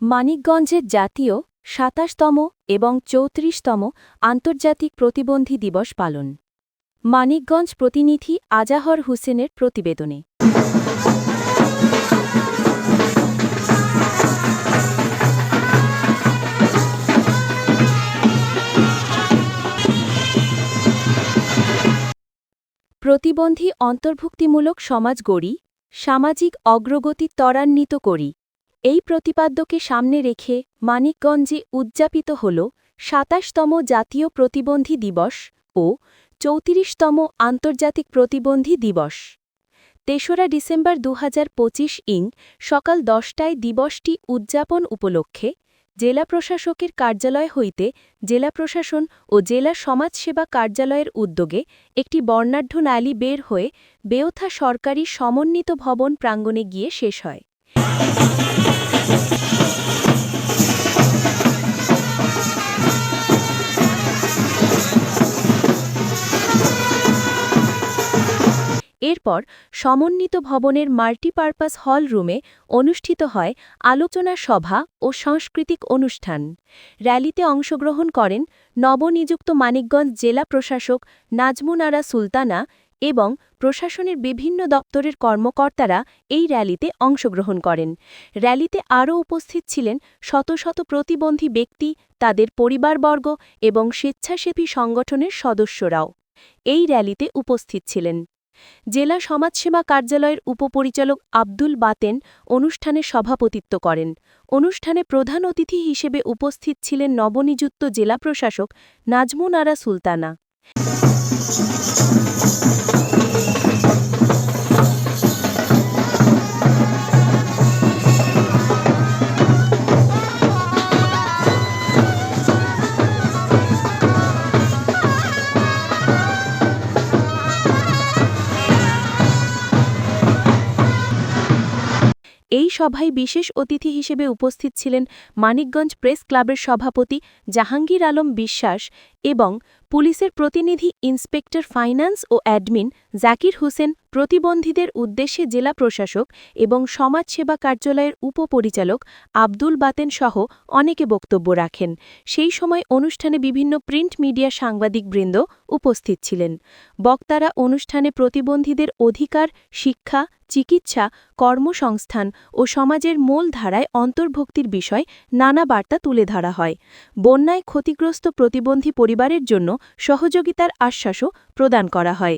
মানিকগঞ্জের জাতীয় ২৭তম এবং ৩৪তম আন্তর্জাতিক প্রতিবন্ধী দিবস পালন। মানিকগঞ্জ প্রতিনিধি আজাহর হোসেনের প্রতিবেদনে। প্রতিবন্ধী অন্তর্ভুক্তিমূলক সমাজ গড়ি, সামাজিক অগ্রগতি ত্বরান্বিত করি, এই প্রতিপাদ্যকে সামনে রেখে মানিকগঞ্জে উদযাপিত হল ২৭তম জাতীয় প্রতিবন্ধী দিবস ও ৩৪তম আন্তর্জাতিক প্রতিবন্ধী দিবস। ৩রা ডিসেম্বর ২০২৫ সকাল ১০টায় দিবসটি উদযাপন উপলক্ষে জেলা প্রশাসকের কার্যালয় হইতে জেলা প্রশাসন ও জেলা সমাজসেবা কার্যালয়ের উদ্যোগে একটি বর্ণাঢ্য র্যালি বের হয়ে বেওথা সরকারি সমন্বিত ভবন প্রাঙ্গণে গিয়ে শেষ হয়। এরপর সমন্বিত ভবনের মাল্টিপারপাস হল রুমে অনুষ্ঠিত হয় আলোচনা সভা ও সাংস্কৃতিক অনুষ্ঠান। র্যালিতে অংশগ্রহণ করেন নবনিযুক্ত মানিকগঞ্জ জেলা প্রশাসক নাজমুন আরা সুলতানা এবং প্রশাসনের বিভিন্ন দপ্তরের কর্মকর্তারা এই র্যালিতে অংশগ্রহণ করেন। র্যালিতে আরও উপস্থিত ছিলেন শত শত প্রতিবন্ধী ব্যক্তি, তাদের পরিবারবর্গ এবং স্বেচ্ছাসেবী সংগঠনের সদস্যরাও এই র্যালিতে উপস্থিত ছিলেন। জেলা সমাজসেবা কার্যালয়ের উপপরিচালক আব্দুল বাতেন অনুষ্ঠানে সভাপতিত্ব করেন। অনুষ্ঠানে প্রধান অতিথি হিসেবে উপস্থিত ছিলেন নবনিযুক্ত জেলা প্রশাসক নাজমুন আরা সুলতানা। এই সভায় বিশেষ অতিথি হিসেবে উপস্থিত ছিলেন মানিকগঞ্জ প্রেস ক্লাবের সভাপতি জাহাঙ্গীর আলম বিশ্বাস এবং পুলিশের প্রতিনিধি ইন্সপেক্টর ফাইন্যান্স ও অ্যাডমিন জাকির হোসেন। প্রতিবন্ধীদের উদ্দেশ্যে জেলা প্রশাসক এবং সমাজসেবা কার্যালয়ের উপপরিচালক আব্দুল বাতেন সহ অনেকে বক্তব্য রাখেন। সেই সময় অনুষ্ঠানে বিভিন্ন প্রিন্ট মিডিয়া সাংবাদিকবৃন্দ উপস্থিত ছিলেন। বক্তারা অনুষ্ঠানে প্রতিবন্ধীদের অধিকার, শিক্ষা, চিকিৎসা, কর্মসংস্থান ও সমাজের মূল ধারায় অন্তর্ভুক্তির বিষয় নানা বার্তা তুলে ধরা হয়। বন্যায় ক্ষতিগ্রস্ত প্রতিবন্ধী পরিবারের জন্য সহযোগিতার আশ্বাসও প্রদান করা হয়।